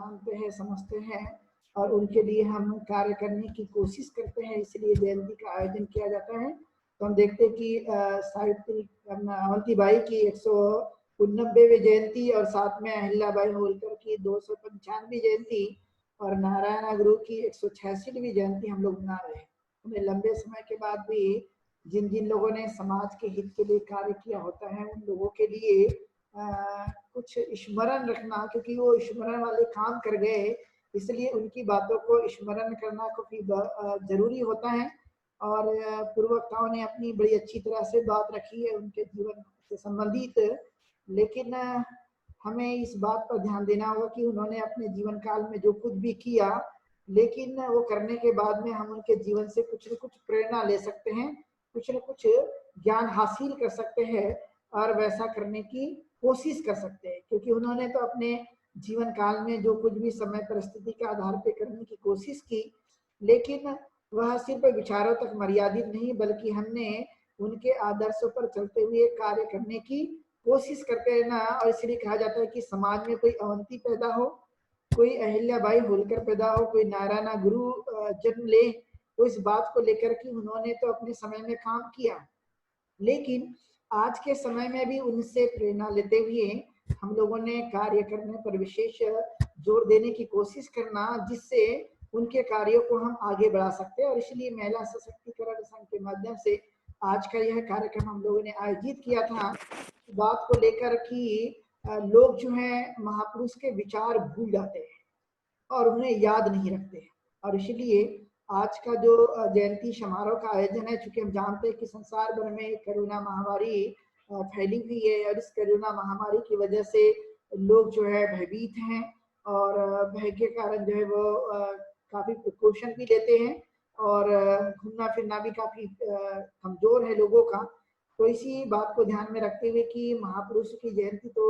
जानते हैं, समझते हैं और उनके लिए हम कार्य करने की कोशिश करते हैं, इसलिए जयंती का आयोजन किया जाता है। तो हम देखते हैं कि सावित्री अवंतीबाई की 189वीं जयंती और साथ में अहिल्याबाई होलकर की 295वीं जयंती और नारायण गुरु की 166वीं जयंती हम लोग मना रहे हैं। उन्हें लंबे समय के बाद भी जिन जिन लोगों ने समाज के हित के लिए कार्य किया होता है उन लोगों के लिए कुछ स्मरण रखना, क्योंकि वो स्मरण वाले काम कर गए, इसलिए उनकी बातों को स्मरण करना काफी जरूरी होता है। और पूर्व वक्ताओं ने अपनी बड़ी अच्छी तरह से बात रखी है उनके जीवन से संबंधित, लेकिन हमें इस बात पर ध्यान देना होगा कि उन्होंने अपने जीवन काल में जो कुछ भी किया, लेकिन वो करने के बाद में हम उनके जीवन से कुछ न कुछ प्रेरणा ले सकते हैं, कुछ न कुछ ज्ञान हासिल कर सकते हैं और वैसा करने की कोशिश कर सकते हैं, क्योंकि उन्होंने तो अपने जीवन काल में जो कुछ भी समय परिस्थिति के आधार पर करने की कोशिश की, लेकिन वह सिर्फ विचारों तक मर्यादित नहीं बल्कि हमने उनके आदर्शों पर चलते हुए कार्य करने की कोशिश करते हैं ना। और इसलिए कहा जाता है कि समाज में कोई अवंती पैदा हो, कोई अहिल्याबाई होलकर पैदा हो, कोई नारायण गुरु जन्म ले, तो इस बात को लेकर कि उन्होंने तो अपने समय में काम किया, लेकिन आज के समय में भी उनसे प्रेरणा लेते हुए हम लोगों ने कार्य करने पर विशेष जोर देने की कोशिश करना, जिससे उनके कार्यों को हम आगे बढ़ा सकते हैं। और इसलिए महिला सशक्तिकरण संघ के माध्यम से आज का यह कार्यक्रम हम लोगों ने आयोजित किया था, बात को लेकर कि लोग जो है महापुरुष के विचार भूल जाते हैं और उन्हें याद नहीं रखते, और इसलिए आज का जो जयंती समारोह का आयोजन है, चूंकि हम जानते हैं कि संसार भर में कोरोना महामारी फैली हुई है और इस कोरोना महामारी की वजह से लोग जो है भयभीत हैं और भय के कारण जो है वो काफी प्रिकॉशन भी लेते हैं और घूमना फिरना भी काफी कमजोर है लोगों का। तो इसी बात को ध्यान में रखते हुए कि महापुरुष की जयंती तो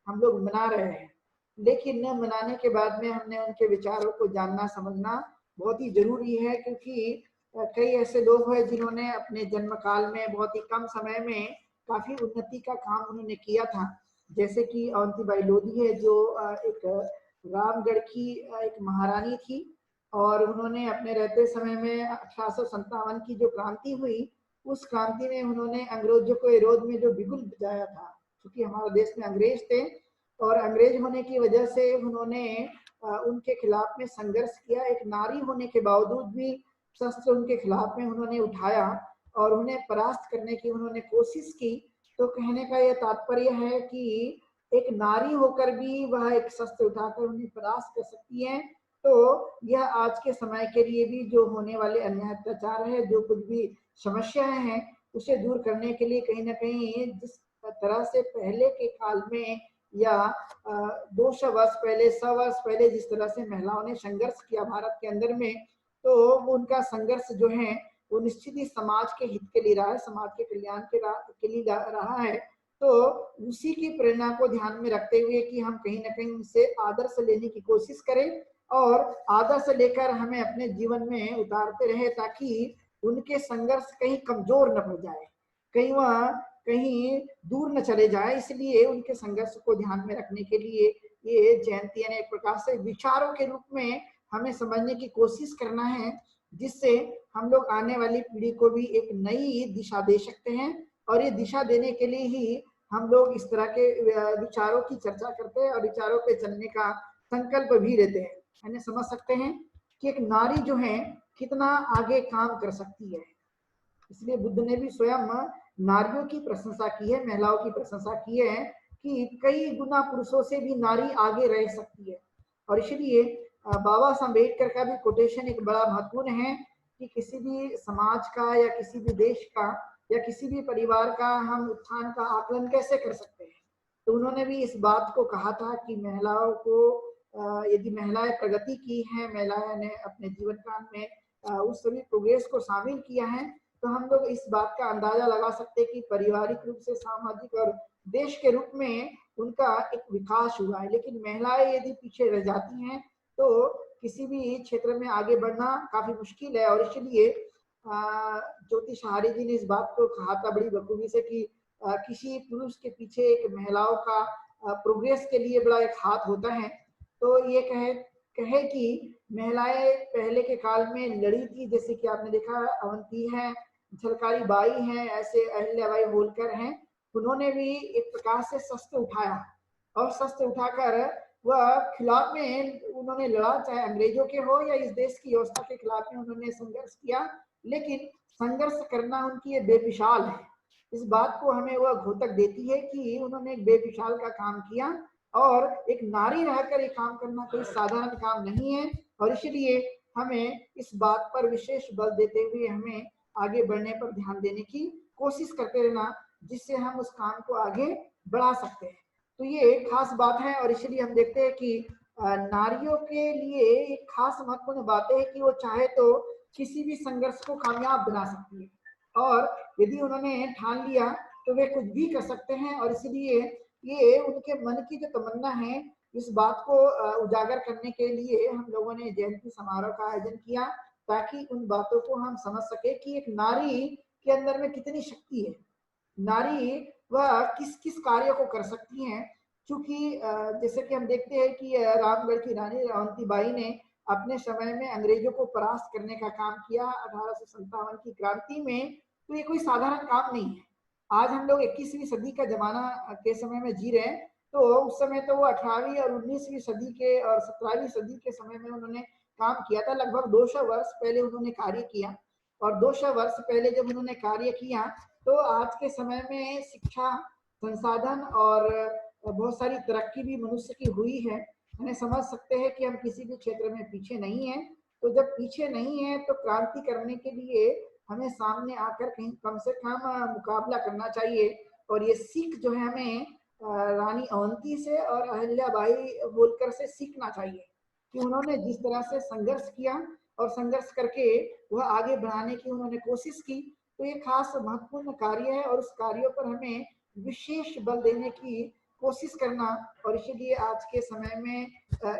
हम लोग मना रहे हैं, लेकिन मनाने के बाद में हमने उनके विचारों को जानना समझना बहुत ही जरूरी है, क्योंकि कई ऐसे लोग हैं जिन्होंने अपने जन्म काल में बहुत ही कम समय में काफी उन्नति का काम उन्होंने किया था। जैसे कि अवंतीबाई लोधी है जो एक रामगढ़ की एक महारानी थी और उन्होंने अपने रहते समय में 1857 की जो क्रांति हुई, उस क्रांति में उन्होंने अंग्रेजों के विरोध में जो बिगुल बजाया था, क्योंकि हमारे देश में अंग्रेज थे और अंग्रेज होने की वजह से उन्होंने उनके खिलाफ में संघर्ष किया। एक नारी होने के बावजूद भी शस्त्र उनके खिलाफ में उन्होंने उठाया और उन्हें परास्त करने की उन्होंने कोशिश की। तो कहने का यह तात्पर्य है कि एक नारी होकर भी वह एक शस्त्र उठाकर उन्हें परास्त कर सकती है। तो यह आज के समय के लिए भी जो होने वाले अन्याय अत्याचार है, जो कुछ भी समस्याएं हैं, उसे दूर करने के लिए कहीं ना कहीं जिस तरह से पहले के काल में या 200 वर्ष पहले 100 वर्ष पहले जिस तरह से महिलाओं ने संघर्ष किया भारत के अंदर में, तो उनका संघर्ष जो है वो निश्चित ही समाज के हित के लिए रहा है, समाज के कल्याण के लिए रहा है। तो उसी की प्रेरणा को ध्यान में रखते हुए कि हम कहीं ना कहीं उनसे आदर्श लेने की कोशिश करें और आदर्श लेकर हमें अपने जीवन में उतारते रहे, ताकि उनके संघर्ष कहीं कमजोर न पड़ जाए, कहीं वह कहीं दूर न चले जाए। इसलिए उनके संघर्ष को ध्यान में रखने के लिए ये जयंती यानी एक प्रकार से विचारों के रूप में हमें समझने की कोशिश करना है, जिससे हम लोग आने वाली पीढ़ी को भी एक नई दिशा दे सकते हैं। और ये दिशा देने के लिए ही हम लोग इस तरह के विचारों की चर्चा करते हैं और विचारों पे चलने का संकल्प भी लेते हैं। यानी समझ सकते हैं कि एक नारी जो है कितना आगे काम कर सकती है। इसलिए बुद्ध ने भी स्वयं नारियों की प्रशंसा की है, महिलाओं की प्रशंसा की है कि कई गुना पुरुषों से भी नारी आगे रह सकती है। और इसलिए बाबा साहब अम्बेडकर का भी कोटेशन एक बड़ा महत्वपूर्ण है कि किसी भी समाज का या किसी भी देश का या किसी भी परिवार का हम उत्थान का आकलन कैसे कर सकते हैं। तो उन्होंने भी इस बात को कहा था कि महिलाओं को यदि महिलाएं प्रगति की हैं, महिलाएं ने अपने जीवन काल में उस सभी प्रोग्रेस को शामिल किया है, तो हम लोग इस बात का अंदाजा लगा सकते हैं कि पारिवारिक रूप से, सामाजिक और देश के रूप में उनका एक विकास हुआ है। लेकिन महिलाएं यदि पीछे रह जाती हैं तो किसी भी क्षेत्र में आगे बढ़ना काफी मुश्किल है। और इसलिए ज्योतिष हारी जी ने इस बात को कहा था बड़ी बखूबी से कि किसी पुरुष के पीछे एक महिलाओं का प्रोग्रेस के लिए बड़ा एक हाथ होता है। तो ये कहे कि महिलाएं पहले के काल में लड़ी थी, जैसे कि आपने देखा अवंती है, झलकारी बाई हैं, ऐसे अहिल्याबाई होलकर हैं, उन्होंने भी एक प्रकार से शस्त्र उठाया और शस्त्र उठाकर वह खिलाफ में उन्होंने लड़ा, चाहे अंग्रेजों के हो या इस देश की व्यवस्था के खिलाफ में उन्होंने संघर्ष किया, लेकिन संघर्ष करना उनकी ये बेमिसाल है। इस बात को हमें वह घोतक देती है कि उन्होंने एक बेमिसाल का काम किया और एक नारी रहकर ये काम करना कोई साधारण काम नहीं है, और इसलिए हमें इस बात पर विशेष बल देते हुए हमें आगे बढ़ने पर ध्यान देने की कोशिश करते रहना, जिससे हम उस काम को आगे बढ़ा सकते हैं। तो ये एक खास बात है, और इसलिए हम देखते हैं कि नारियों के लिए एक खास महत्वपूर्ण बात है कि वो चाहे तो किसी भी संघर्ष को कामयाब बना सकती है, और यदि उन्होंने ठान लिया तो वे कुछ भी कर सकते हैं। और इसलिए ये उनके मन की जो तमन्ना है, इस बात को उजागर करने के लिए हम लोगों ने जयंती समारोह का आयोजन किया, ताकि उन बातों को हम समझ सके कि एक नारी के अंदर में कितनी शक्ति है, नारी वह किस किस कार्य को कर सकती हैं। क्योंकि जैसे कि हम देखते हैं कि रामगढ़ की रानी अवंती बाई ने अपने समय में अंग्रेजों को परास्त करने का काम किया 1857 की क्रांति में, तो ये कोई साधारण काम नहीं है। आज हम लोग 21वीं सदी का जमाना के समय में जी रहे हैं, तो उस समय तो वो 18वीं और 19वीं सदी के और 17वीं सदी के समय में उन्होंने काम किया था। लगभग 200 वर्ष पहले उन्होंने कार्य किया, और 200 वर्ष पहले जब उन्होंने कार्य किया तो आज के समय में शिक्षा, संसाधन और बहुत सारी तरक्की भी मनुष्य की हुई है। हमें समझ सकते हैं कि हम किसी भी क्षेत्र में पीछे नहीं हैं। तो जब पीछे नहीं है तो क्रांति करने के लिए हमें सामने आकर कहीं कम से कम मुकाबला करना चाहिए। और ये सीख जो है हमें रानी अवंती से और अहिल्याबाई होलकर से सीखना चाहिए कि उन्होंने जिस तरह से संघर्ष किया और संघर्ष करके वह आगे बढ़ाने की उन्होंने कोशिश की, तो ये खास महत्वपूर्ण कार्य है और उस कार्यों पर हमें विशेष बल देने की कोशिश करना। और इसीलिए आज के समय में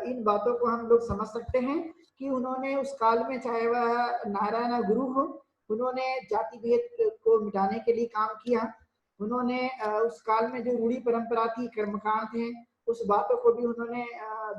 इन बातों को हम लोग समझ सकते हैं कि उन्होंने उस काल में, चाहे वह नारायण गुरु हो, उन्होंने जाति भेद को मिटाने के लिए काम किया। उन्होंने उस काल में जो रूढ़ी परंपरा थी, कर्मकांड थे, उस बातों को भी उन्होंने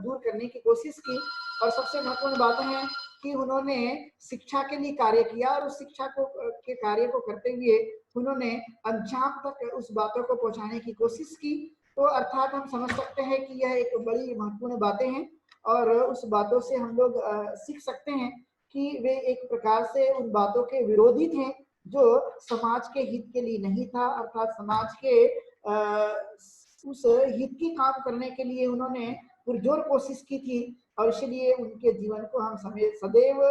दूर करने की कोशिश की। और सबसे महत्वपूर्ण बात है कि उन्होंने शिक्षा के लिए कार्य किया, और उस शिक्षा को के कार्य को करते हुए उन्होंने अंजाम तक उस बातों को पहुंचाने की कोशिश की। तो अर्थात हम समझ सकते हैं कि यह एक बड़ी महत्वपूर्ण बातें हैं, और उस बातों से हम लोग सीख सकते हैं कि वे एक प्रकार से उन बातों के विरोधी थे जो समाज के हित के लिए नहीं था, अर्थात समाज के उस हित की काम करने के लिए उन्होंने पुरजोर कोशिश की थी। और इसलिए उनके जीवन को हम सदैव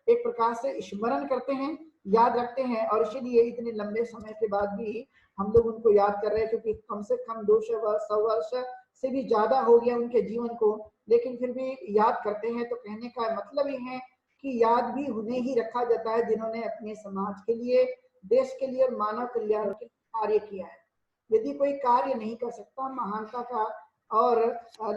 एक प्रकार से स्मरण करते हैं, याद रखते हैं, और इसलिए इतने लंबे समय के बाद भी हम लोग उनको याद कर रहे हैं, क्योंकि कम से कम 200 वर्ष 100 वर्ष से भी ज्यादा हो गया उनके जीवन को, लेकिन फिर भी याद करते हैं। तो कहने का मतलब ये है कि याद भी उन्हें ही रखा जाता है जिन्होंने अपने समाज के लिए, देश के लिए और मानव कल्याण के लिए कार्य किया है। यदि कोई कार्य नहीं कर सकता महानता का और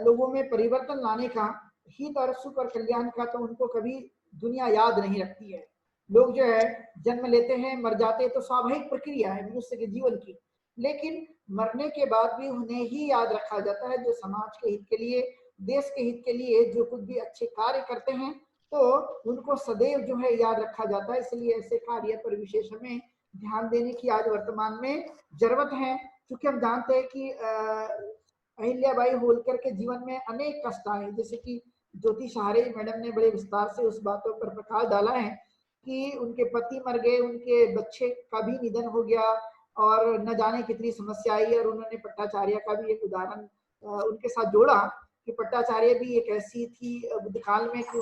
लोगों में परिवर्तन लाने का, हित और सुख और कल्याण का, तो उनको कभी दुनिया याद नहीं रखती है। लोग जो है जन्म लेते हैं, मर जाते हैं, तो स्वाभाविक प्रक्रिया है मनुष्य के जीवन की, लेकिन मरने के बाद भी उन्हें ही याद रखा जाता है जो समाज के हित के लिए, देश के हित के लिए जो कुछ भी अच्छे कार्य करते हैं, तो उनको सदैव जो है याद रखा जाता है। इसलिए ऐसे कार्य पर विशेष हमें ध्यान देने की आज वर्तमान में जरूरत है, क्योंकि हम जानते हैं कि अहिल्याबाई होलकर के जीवन में अनेक कष्ट आए। जैसे कि ज्योति सहारे मैडम ने बड़े विस्तार से उस बातों पर प्रकाश डाला है कि उनके पति मर गए, उनके बच्चे का भी निधन हो गया, और न जाने कितनी समस्या आई। और उन्होंने पट्टाचार्य का भी एक उदाहरण उनके साथ जोड़ा कि पट्टाचार्य भी एक ऐसी थी बुद्धकाल में कि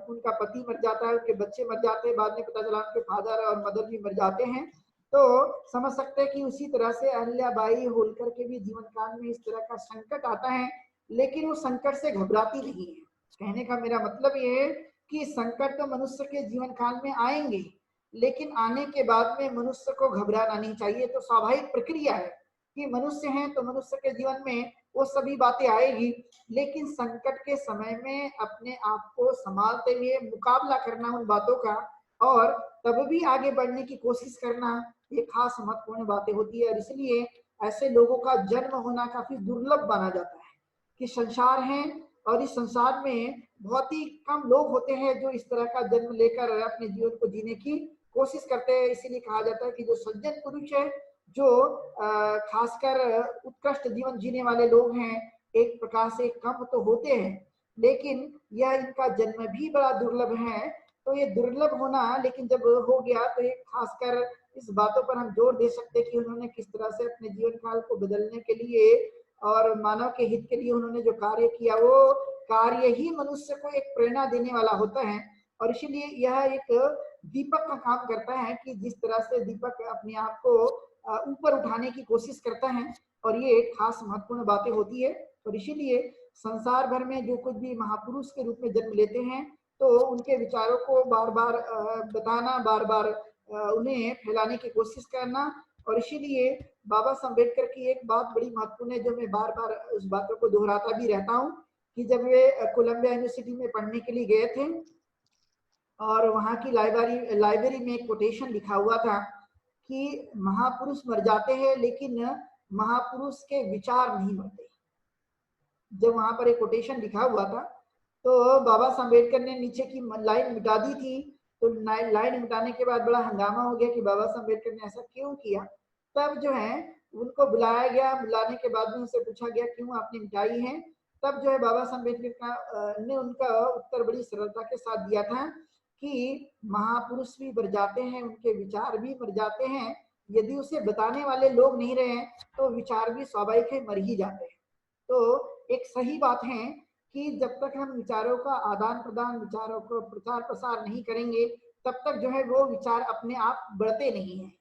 उनका पति मर जाता है, उनके बच्चे मर जाते हैं, बाद में पता चला उनके फादर और मदर भी मर जाते हैं। तो समझ सकते हैं कि उसी तरह से अहिल्याबाई होलकर के भी जीवन काल में इस तरह का संकट आता है, लेकिन वो संकट से घबराती नहीं है। कहने का मेरा मतलब ये है कि संकट तो मनुष्य के जीवन काल में आएंगे, लेकिन आने के बाद में मनुष्य को घबराना नहीं चाहिए। तो स्वाभाविक प्रक्रिया है कि मनुष्य हैं तो मनुष्य के जीवन में वो सभी बातें आएगी, लेकिन संकट के समय में अपने आप को संभालते हुए मुकाबला करना उन बातों का, और तब भी आगे बढ़ने की कोशिश करना, ये खास महत्वपूर्ण बातें होती है। और इसलिए ऐसे लोगों का जन्म होना काफी दुर्लभ माना जाता है कि संसार है और इस संसार में बहुत ही कम लोग होते हैं जो इस तरह का जन्म लेकर अपने जीवन को जीने की कोशिश करते हैं। इसीलिए कहा जाता है कि जो सज्जन पुरुष है, जो खासकर उत्कृष्ट जीवन जीने वाले लोग हैं, एक प्रकार से कम तो होते हैं, लेकिन यह इनका जन्म भी बड़ा दुर्लभ है। तो ये दुर्लभ होना, लेकिन जब हो गया तो ये खासकर इस बातों पर हम जोर दे सकते हैं कि उन्होंने किस तरह से अपने जीवन काल को बदलने के लिए और मानव के हित के लिए उन्होंने जो कार्य किया, वो कार्य ही मनुष्य को एक प्रेरणा देने वाला होता है। और इसीलिए यह एक दीपक का काम करता है कि जिस तरह से दीपक अपने आप को ऊपर उठाने की कोशिश करता है, और ये एक खास महत्वपूर्ण बातें होती है। और इसीलिए संसार भर में जो कुछ भी महापुरुष के रूप में जन्म लेते हैं, तो उनके विचारों को बार बार बताना, बार बार उन्हें फैलाने की कोशिश करना। और इसीलिए बाबा साहब अम्बेडकर की एक बात बड़ी महत्वपूर्ण है, जो मैं बार बार उस बातों को दोहराता भी रहता हूँ, कि जब वे कोलंबिया यूनिवर्सिटी में पढ़ने के लिए गए थे और वहाँ की लाइब्रेरी में एक कोटेशन लिखा हुआ था कि महापुरुष मर जाते हैं लेकिन महापुरुष के विचार नहीं मरते। जब वहां पर एक कोटेशन लिखा हुआ था, तो बाबा साहब अम्बेडकर ने नीचे की लाइन मिटा दी थी। तो लाइन मिटाने के बाद बड़ा हंगामा हो गया कि बाबा साहब अम्बेडकर ने ऐसा क्यों किया। तब जो है उनको बुलाया गया, बुलाने के बाद में उनसे पूछा गया क्यों आपने मिटाई है। तब जो है बाबा साहब अम्बेडकर ने उनका उत्तर बड़ी सरलता के साथ दिया था कि महापुरुष भी मर जाते हैं, उनके विचार भी मर जाते हैं। यदि उसे बताने वाले लोग नहीं रहे तो विचार भी स्वाभाविक है मर ही जाते हैं। तो एक सही बात है कि जब तक हम विचारों का आदान प्रदान, विचारों को प्रचार प्रसार नहीं करेंगे, तब तक जो है वो विचार अपने आप बढ़ते नहीं हैं,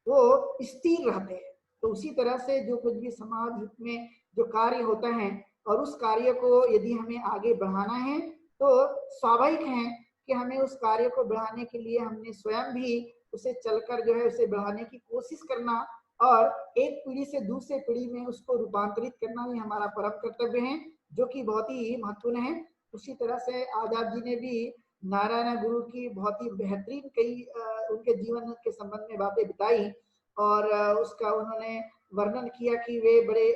वो स्थिर रहते हैं। तो उसी तरह से जो कुछ भी समाज हित में जो कार्य होता है, और उस कार्य को यदि हमें आगे बढ़ाना है, तो स्वाभाविक है कि हमें उस कार्य को बढ़ाने के लिए हमने स्वयं भी उसे चलकर जो है उसे बढ़ाने की कोशिश करना, और एक पीढ़ी से दूसरे पीढ़ी में उसको रूपांतरित करना ही हमारा परम कर्तव्य है, जो कि बहुत ही महत्वपूर्ण है। उसी तरह से आजाद जी ने भी नारायण गुरु की बहुत ही बेहतरीन कई उनके जीवन के संबंध में बातें बताई, और उसका उन्होंने वर्णन किया कि वे बड़े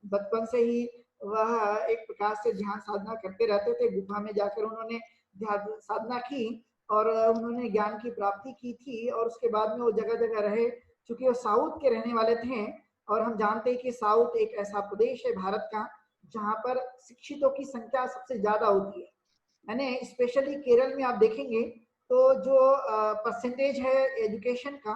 बचपन से ही वह एक प्रकार से ध्यान साधना करते रहते थे। गुफा में जाकर उन्होंने ध्यान साधना की और उन्होंने ज्ञान की प्राप्ति की थी, और उसके बाद में वो जगह जगह रहे। चूंकि वो साउथ के रहने वाले थे, और हम जानते हैं कि साउथ एक ऐसा प्रदेश है भारत का जहाँ पर शिक्षितों की संख्या सबसे ज्यादा होती है। यानी स्पेशली केरल में आप देखेंगे तो जो परसेंटेज है एजुकेशन का,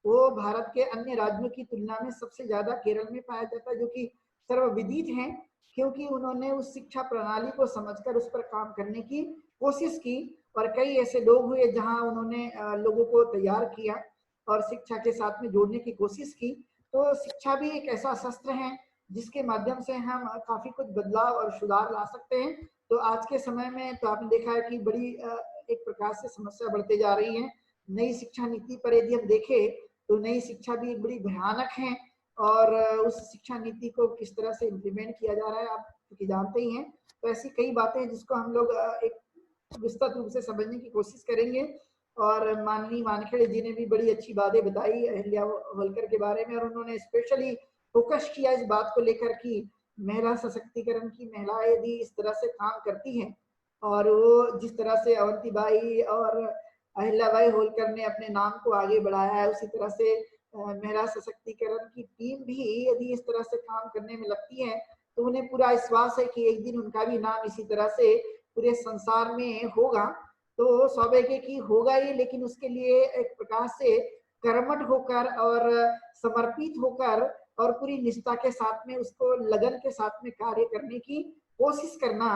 वो भारत के अन्य राज्यों की तुलना में सबसे ज्यादा केरल में पाया जाता है, जो कि सर्वविदित है, क्योंकि उन्होंने उस शिक्षा प्रणाली को समझकर उस पर काम करने की कोशिश की। और कई ऐसे लोग हुए जहां उन्होंने लोगों को तैयार किया और शिक्षा के साथ में जोड़ने की कोशिश की। तो शिक्षा भी एक ऐसा शस्त्र है जिसके माध्यम से हम काफी कुछ बदलाव और सुधार ला सकते हैं। तो आज के समय में तो आपने देखा है कि बड़ी एक प्रकार से समस्या बढ़ते जा रही है। नई शिक्षा नीति पर यदि हम देखें तो नई शिक्षा भी एक बड़ी भयानक है, और उस शिक्षा नीति को किस तरह से इम्प्लीमेंट किया जा रहा है आप क्योंकि जानते ही हैं। तो ऐसी कई बातें हैं जिसको हम लोग एक विस्तृत रूप से समझने की कोशिश करेंगे। और माननीय वानखेड़े जी ने भी बड़ी अच्छी बातें बताई अहिल्या होलकर के बारे में, और उन्होंने स्पेशली फोकस किया इस बात को लेकर कि महिला सशक्तिकरण की महिलाएं यदि इस तरह से काम करती हैं, और वो जिस तरह से अवंतीबाई और अहिल्याबाई होलकर ने अपने नाम को आगे बढ़ाया है, उसी तरह से महिला सशक्तिकरण की टीम भी यदि इस तरह से काम करने में लगती है, तो उन्हें पूरा विश्वास है कि एक दिन उनका भी नाम इसी तरह से पूरे संसार में होगा। तो सौभाग्य की होगा ही, लेकिन उसके लिए एक प्रकार से कर्मठ होकर और समर्पित होकर और पूरी निष्ठा के साथ में उसको लगन के साथ में कार्य करने की कोशिश करना,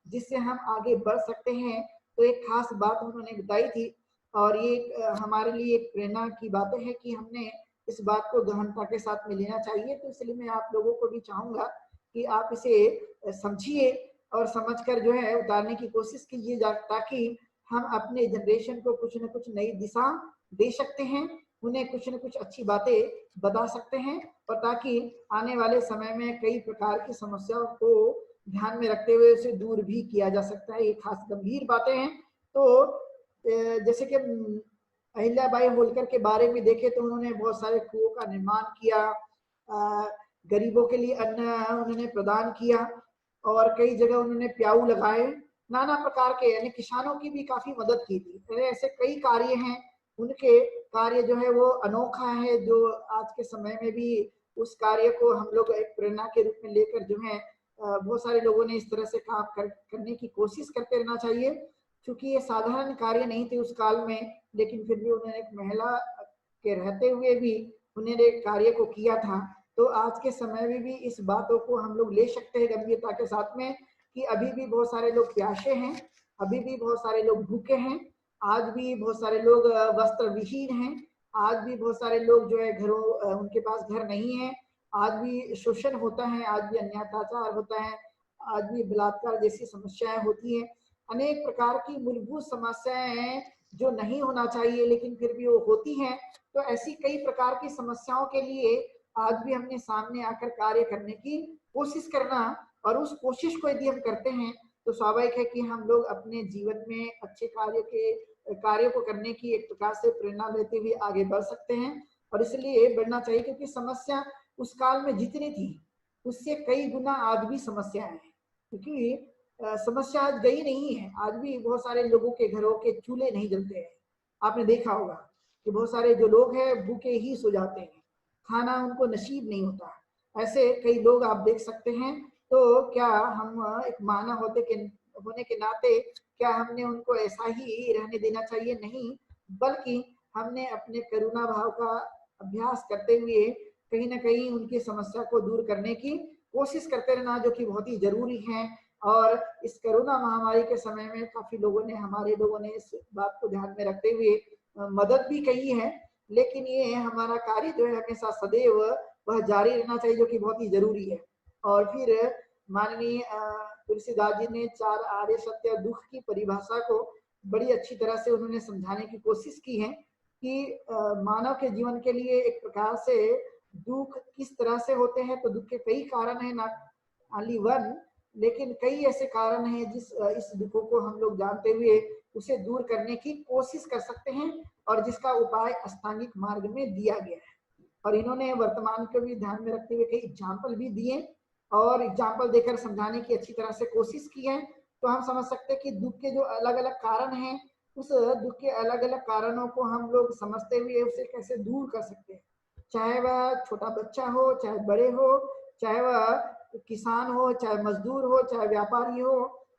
जिससे हम आगे बढ़ सकते हैं। तो एक खास बात उन्होंने बताई थी, और ये हमारे लिए एक प्रेरणा की बातें हैं कि हमने इस बात को गहनता के साथ में लेना चाहिए। तो इसलिए मैं आप लोगों को भी चाहूंगा कि आप इसे समझिए और समझकर जो है उतारने की कोशिश कीजिए, ताकि हम अपने जनरेशन को कुछ न कुछ नई दिशा दे सकते हैं, उन्हें कुछ न कुछ अच्छी बातें बता सकते हैं, और ताकि आने वाले समय में कई प्रकार की समस्याओं को ध्यान में रखते हुए उसे दूर भी किया जा सकता है। ये खास गंभीर बातें हैं। तो जैसे कि अहिल्याबाई होलकर के बारे में देखें तो उन्होंने बहुत सारे कुओं का निर्माण किया, गरीबों के लिए अन्न उन्होंने प्रदान किया, और कई जगह उन्होंने प्याऊ लगाए, नाना प्रकार के, यानी किसानों की भी काफी मदद की थी। ऐसे कई कार्य हैं, उनके कार्य जो है वो अनोखा है, जो आज के समय में भी उस कार्य को हम लोग एक प्रेरणा के रूप में लेकर जो है बहुत सारे लोगों ने इस तरह से काम करने की कोशिश करते रहना चाहिए। क्योंकि ये साधारण कार्य नहीं थे उस काल में, लेकिन फिर भी उन्होंने एक महिला के रहते हुए भी उन्होंने कार्य को किया था। तो आज के समय में भी इस बातों को हम लोग ले सकते हैं गंभीरता के साथ में, कि अभी भी बहुत सारे लोग प्यासे हैं, अभी भी बहुत सारे लोग भूखे हैं, आज भी बहुत सारे लोग वस्त्र विहीन हैं, आज भी बहुत सारे लोग जो है घरों उनके पास घर नहीं है, आज भी शोषण होता है, आज भी अन्यायताचार होता है, आज भी बलात्कार जैसी समस्याएं होती हैं। अनेक प्रकार की मूलभूत समस्याएं हैं जो नहीं होना चाहिए लेकिन फिर भी वो होती हैं। तो ऐसी कई प्रकार की समस्याओं के लिए आज भी हमने सामने आकर कार्य करने की कोशिश करना, और उस कोशिश को यदि हम करते हैं तो स्वाभाविक है कि हम लोग अपने जीवन में अच्छे कार्यों को करने की एक प्रकार से प्रेरणा लेते हुए आगे बढ़ सकते हैं। और इसलिए बढ़ना चाहिए, क्योंकि समस्या उस काल में जितनी थी उससे कई गुना आज भी समस्याएं हैं। क्योंकि समस्या आज गई नहीं है, आज भी बहुत सारे लोगों के घरों के चूल्हे नहीं जलते हैं। आपने देखा होगा कि बहुत सारे जो लोग हैं भूखे ही सो जाते हैं, खाना उनको नसीब नहीं होता। ऐसे कई लोग आप देख सकते हैं। तो क्या हम एक मानव होने के नाते क्या हमने उनको ऐसा ही रहने देना चाहिए? नहीं, बल्कि हमने अपने करुणा भाव का अभ्यास करते हुए कहीं ना कहीं उनकी समस्या को दूर करने की कोशिश करते रहना, जो कि बहुत ही जरूरी है। और इस कोरोना महामारी के समय में काफी हमारे लोगों ने इस बात को ध्यान में रखते हुए मदद भी की है। लेकिन ये हमारा कार्य जो है हमेशा सदैव वह जारी रहना चाहिए, जो कि बहुत ही जरूरी है। और फिर माननीय तुलसीदास जी ने 4 आर्य सत्य दुख की परिभाषा को बड़ी अच्छी तरह से उन्होंने समझाने की कोशिश की है कि मानव के जीवन के लिए एक प्रकार से दुख किस तरह से होते हैं। तो दुख के कई कारण हैं, ना ओनली वन, लेकिन कई ऐसे कारण हैं इस दुखों को हम लोग जानते हुए उसे दूर करने की कोशिश कर सकते हैं, और जिसका उपाय अष्टांगिक मार्ग में दिया गया है। और इन्होंने वर्तमान को भी ध्यान में रखते हुए कई एग्जाम्पल भी दिए और एग्जाम्पल देकर समझाने की अच्छी तरह से कोशिश की है। तो हम समझ सकते हैं कि दुख के जो अलग अलग कारण हैं, उस दुख के अलग अलग कारणों को हम लोग समझते हुए उसे कैसे दूर कर सकते हैं। चाहे वह छोटा बच्चा हो, चाहे बड़े हो, चाहे वह किसान हो, चाहे मजदूर हो, चाहे व्यापारी हो,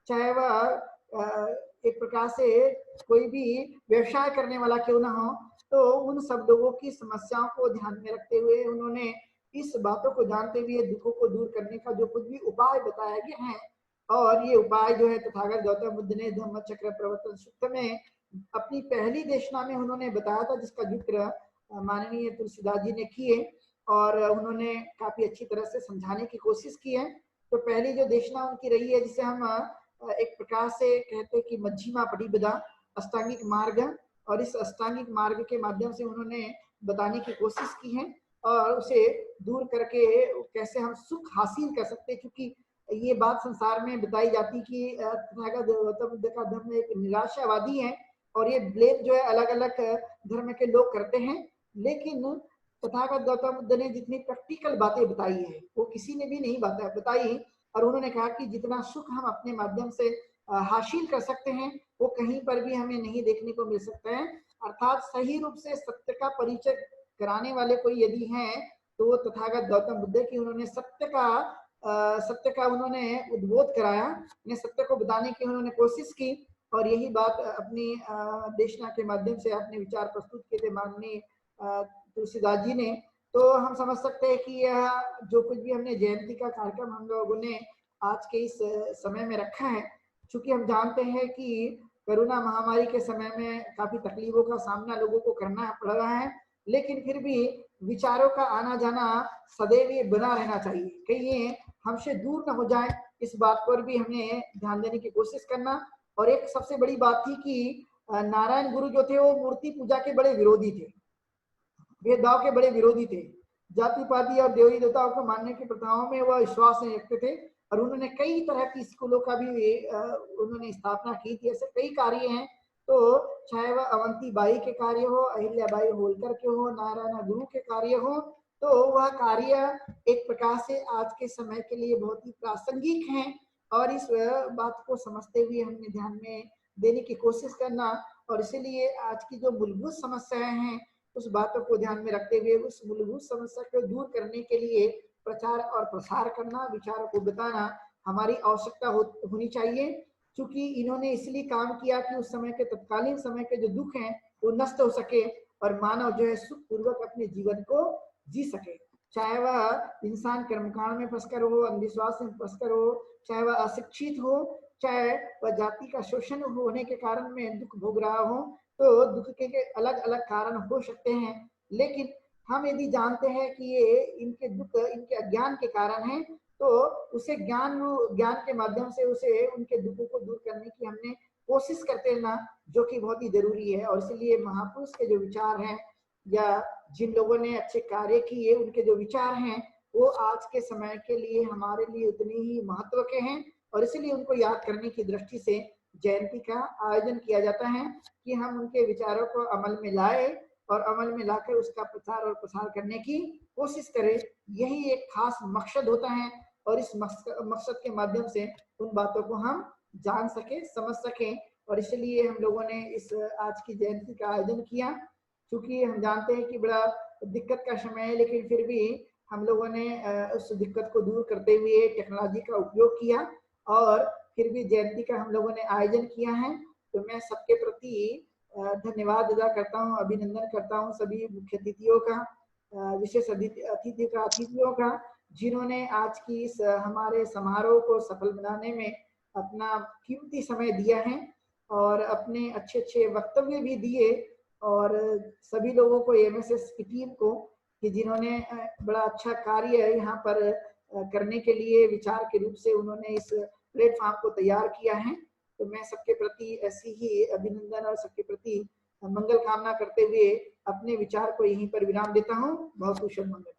चाहे वह एक प्रकार से कोई भी व्यवसाय करने वाला क्यों ना हो। तो उन सब लोगों की समस्याओं को ध्यान में रखते हुए उन्होंने इस बातों को जानते हुए दुखों को दूर करने का जो कुछ भी उपाय बताया गया है, और ये उपाय जो है तथागत गौतम बुद्ध ने धम्म चक्र प्रवर्तन सूत्र में अपनी पहली देशना में उन्होंने बताया था, जिसका जिक्र माननीय तुलसीदास जी ने किए और उन्होंने काफी अच्छी तरह से समझाने की कोशिश की है। तो पहली जो देशना उनकी रही है, जिसे हम एक प्रकार से कहते हैं कि मध्यमा पटिपदा अष्टांगिक मार्ग, और इस अष्टांगिक मार्ग के माध्यम से उन्होंने बताने की कोशिश की है और उसे दूर करके कैसे हम सुख हासिल कर सकते हैं। क्योंकि ये बात संसार में बताई जाती कि तथागत गौतम बुद्ध का धर्म एक निराशावादी है, और ये ब्लेम जो है अलग अलग धर्म के लोग करते हैं। लेकिन तथागत गौतम बुद्ध ने जितनी प्रैक्टिकल बातें बताई है वो किसी ने भी नहीं बताई। और उन्होंने कहा कि जितना सुख हम अपने माध्यम से हासिल कर सकते हैं वो कहीं पर भी हमें नहीं देखने को मिल सकता है। अर्थात सही रूप से सत्य का परिचय कराने वाले कोई यदि हैं तो वो तथागत गौतम बुद्ध की उन्होंने सत्य का उन्होंने उद्बोध कराया, उन्हें सत्य को बताने की उन्होंने कोशिश की। और यही बात अपनी देशना के माध्यम से अपने विचार प्रस्तुत किए थे माननीय तुलसीदास जी ने। तो हम समझ सकते हैं कि यह जो कुछ भी हमने जयंती का कार्यक्रम हम लोगों ने आज के इस समय में रखा है, चूंकि हम जानते हैं कि कोरोना महामारी के समय में काफी तकलीफों का सामना लोगों को करना पड़ रहा है, लेकिन फिर भी विचारों का आना जाना सदैव ये बना रहना चाहिए, कहीं ये हमसे दूर न हो जाए। इस बात पर भी हमें ध्यान देने की कोशिश करना। और एक सबसे बड़ी बात थी कि नारायण गुरु जो थे वो मूर्ति पूजा के बड़े विरोधी थे, भेदभाव के बड़े विरोधी थे, जाति पाति और देवी देवताओं को मानने की प्रथाओं में वह विश्वास नहीं रखते थे। और उन्होंने कई तरह की स्कूलों का भी उन्होंने स्थापना की थी। ऐसे कई कार्य हैं, तो चाहे वह अवंती बाई के कार्य हो, अहिल्याबाई होलकर के हो, नारायण गुरु के कार्य हो, तो वह कार्य एक प्रकार से आज के समय के लिए बहुत ही प्रासंगिक हैं। और इस बात को समझते हुए हमने ध्यान में देने की कोशिश करना, और इसीलिए आज की जो मूलभूत समस्याएं हैं उस बातों को ध्यान में रखते हुए उस मूलभूत समस्या को दूर करने के लिए प्रचार और प्रसार करना, विचारों को बताना हमारी आवश्यकता होनी चाहिए। क्योंकि इन्होंने इसलिए काम किया कि उस समय के तत्कालीन समय के जो दुख हैं वो नष्ट हो सके और मानव जो है सुखपूर्वक अपने जीवन को जी सके। चाहे वह इंसान कर्मकांड में फंसकर हो, अंधविश्वास में फंसकर हो, चाहे वह अशिक्षित हो, चाहे वह जाति का शोषण होने के कारण में दुख भोग रहा हो। तो दुख के अलग अलग कारण हो सकते हैं, लेकिन हम यदि जानते हैं कि ये इनके दुख इनके अज्ञान के कारण है, तो उसे ज्ञान के माध्यम से उसे उनके दुखों को दूर करने की हमने कोशिश करते रहना, जो कि बहुत ही जरूरी है। और इसलिए महापुरुष के जो विचार हैं या जिन लोगों ने अच्छे कार्य किए उनके जो विचार हैं वो आज के समय के लिए हमारे लिए उतने ही महत्व के हैं, और इसलिए उनको याद करने की दृष्टि से जयंती का आयोजन किया जाता है कि हम उनके विचारों को अमल में लाए और अमल में लाकर उसका प्रचार और प्रसार करने की कोशिश करें। यही एक खास मकसद होता है, और इस मकसद के माध्यम से उन बातों को हम जान सके, समझ सकें। और इसलिए हम लोगों ने इस आज की जयंती का आयोजन किया। क्योंकि हम जानते हैं कि बड़ा दिक्कत का समय है, लेकिन फिर भी हम लोगों ने उस दिक्कत को दूर करते हुए टेक्नोलॉजी का उपयोग किया और फिर भी जयंती का हम लोगों ने आयोजन किया है। तो मैं सबके प्रति धन्यवाद अदा करता हूँ, अभिनंदन करता हूँ सभी मुख्य अतिथियों का, विशेष अतिथियों का, जिन्होंने आज की इस हमारे समारोह को सफल बनाने में अपना कीमती समय दिया है और अपने अच्छे अच्छे वक्तव्य भी दिए। और सभी लोगों को, एमएसएस की टीम को, कि जिन्होंने बड़ा अच्छा कार्य यहाँ पर करने के लिए विचार के रूप से उन्होंने इस प्लेटफॉर्म को तैयार किया है। तो मैं सबके प्रति ऐसी ही अभिनंदन और सबके प्रति मंगल कामना करते हुए अपने विचार को यहीं पर विराम देता हूँ। बहुत कुशल मंगल।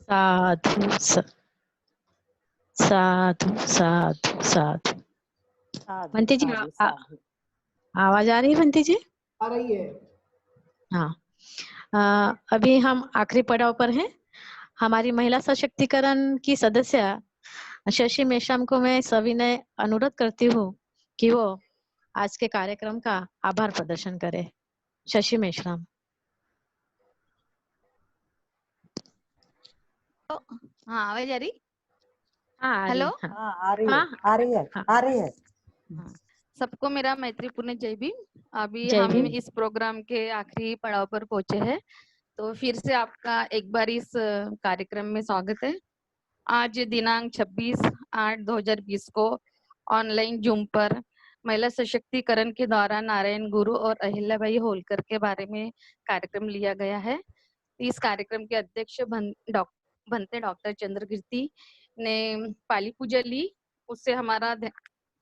साधु साधु साधु साधु। बंटी जी आवाज आ रही है? बंटी जी आ रही है। हाँ, अभी हम आखिरी पड़ाव पर हैं। हमारी महिला सशक्तिकरण की सदस्य शशि मेश्राम को मैं सविनय अनुरोध करती हूँ कि वो आज के कार्यक्रम का आभार प्रदर्शन करे। शशि मेश्राम। हाँ, आवाज आ रही? हाँ, हेलो। आ रही है। सबको मेरा मैत्रीपूर्ण जय भीम। अभी जय हम भीम। इस प्रोग्राम के आखिरी पड़ाव पर पहुंचे हैं, तो फिर से आपका एक बार इस कार्यक्रम में स्वागत है। आज दिनांक 26/8/2020 को ऑनलाइन जूम पर महिला सशक्तिकरण के दौरान नारायण गुरु और अहिल्याबाई होलकर के बारे में कार्यक्रम लिया गया है। इस कार्यक्रम के अध्यक्ष भंते डॉक्टर चंद्रकीर्ति ने पाली पूजा ली, उससे हमारा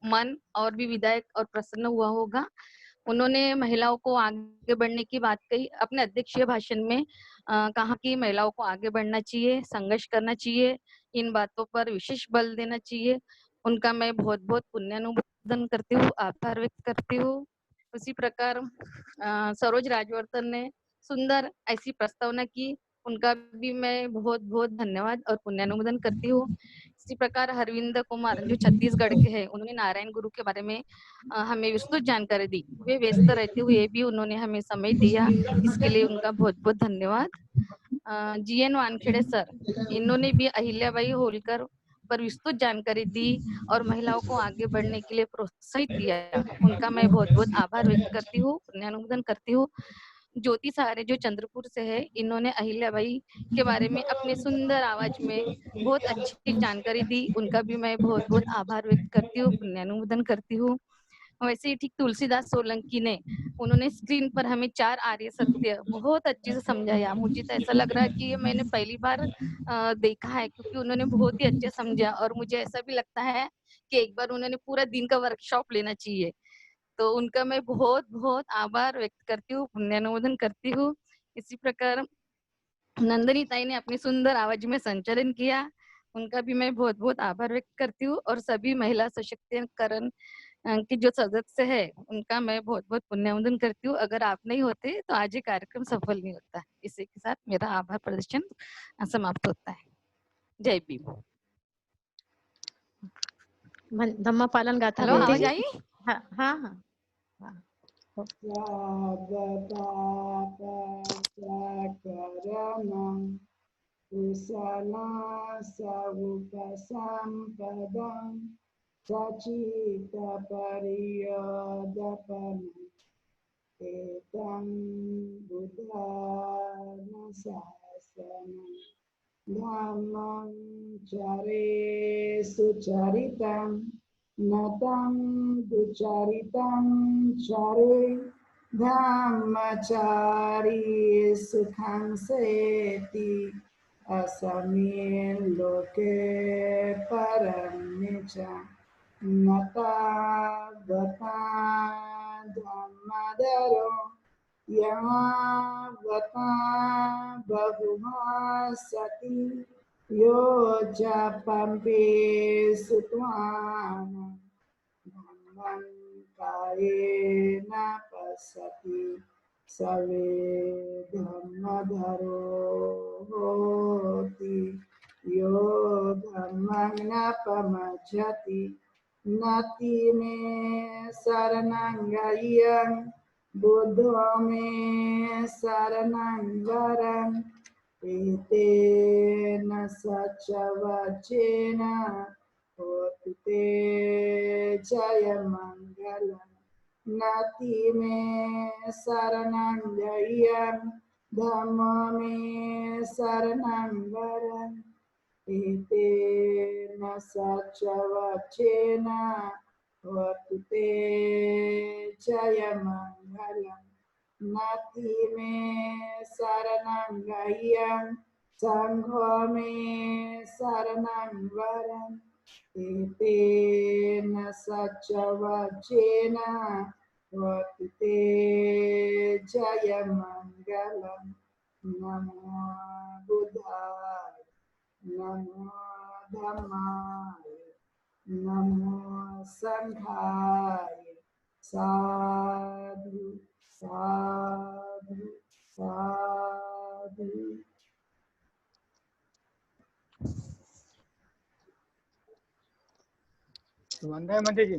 मन और भी विधायक और प्रसन्न हुआ होगा। उन्होंने महिलाओं को आगे बढ़ने की बात कही अपने अध्यक्षीय भाषण में। कहा कि महिलाओं को आगे बढ़ना चाहिए, संघर्ष करना चाहिए, इन बातों पर विशेष बल देना चाहिए। उनका मैं बहुत बहुत पुण्यानुमोदन करती हूँ, आभार व्यक्त करती हूँ। उसी प्रकार सरोज राजवर्धन ने सुंदर ऐसी प्रस्तावना की, उनका भी मैं बहुत बहुत धन्यवाद और पुण्यानुमोदन करती हूँ। इसी प्रकार हरविंद कुमार जो छत्तीसगढ़ के हैं, उन्होंने नारायण गुरु के बारे में हमें विस्तृत जानकारी दी। वे व्यस्त रहते हुए भी उन्होंने हमें समय दिया, इसके लिए उनका बहुत बहुत धन्यवाद। जीएन वानखेड़े सर, इन्होंने भी अहिल्याबाई होलकर पर विस्तृत जानकारी दी और महिलाओं को आगे बढ़ने के लिए प्रोत्साहित किया। उनका मैं बहुत बहुत आभार व्यक्त करती हूँ, पुण्यानुमोदन करती हूँ। ज्योति सहारे जो चंद्रपुर से है, इन्होंने अहिल्याबाई के बारे में अपने सुंदर आवाज में बहुत अच्छी जानकारी दी। उनका भी मैं बहुत बहुत आभार व्यक्त करती हूँ, पुण्यानुमोदन करती हूँ। वैसे ही ठीक तुलसीदास सोलंकी ने, उन्होंने स्क्रीन पर हमें 4 आर्य सत्य बहुत अच्छे से समझाया। मुझे तो ऐसा लग रहा है कि ये मैंने पहली बार देखा है, क्योंकि उन्होंने बहुत ही अच्छे समझा और मुझे ऐसा भी लगता है कि एक बार उन्होंने पूरा दिन का वर्कशॉप लेना चाहिए। तो उनका मैं बहुत बहुत आभार व्यक्त करती हूँ, पुण्यानुमोदन करती हूँ। इसी प्रकार नंदनी ताई ने अपनी सुंदर आवाज में संचालन किया, उनका भी मैं बहुत बहुत आभार व्यक्त करती हूँ। और सभी महिला सशक्तिकरण के जो सदस्य है, उनका मैं बहुत बहुत पुण्यानुमोदन करती हूँ। अगर आप नहीं होते तो आज ये कार्यक्रम सफल नहीं होता। इसी के साथ मेरा आभार प्रदर्शन समाप्त होता है। जय भीम। धम्म पालन गाथा हेलो, बोलती आवाज हूँ। आई? हाँ हाँ हाँ हाँ। Sabapapasakarana kusala savupasampadam sacita pariyodapana etam buddhana sasana dhammam chare sucharitam natam ducharitam chare Dhammachari sukham seti asamin loke paramnicha nata vata dhammadaro yamavata bahuvasati yoja pampe sutwana Dhammam kayena pasati save dhammadharo hoti yo dhammam napamajjati nati me saranangayam buddho me saranangvaram ete nasachavachena Hotu te jaya mangalam nati me saranam jayam dhamma me saranam varam ete nasachavachena hotu te jaya mangalam nati me saranam jayam sangha me saranam varam Etena sachavachena vatite jaya mangalam namo buddhaya namo dhammaya namo sanghaya sadhu sadhu sadhu Vande Mataram जी।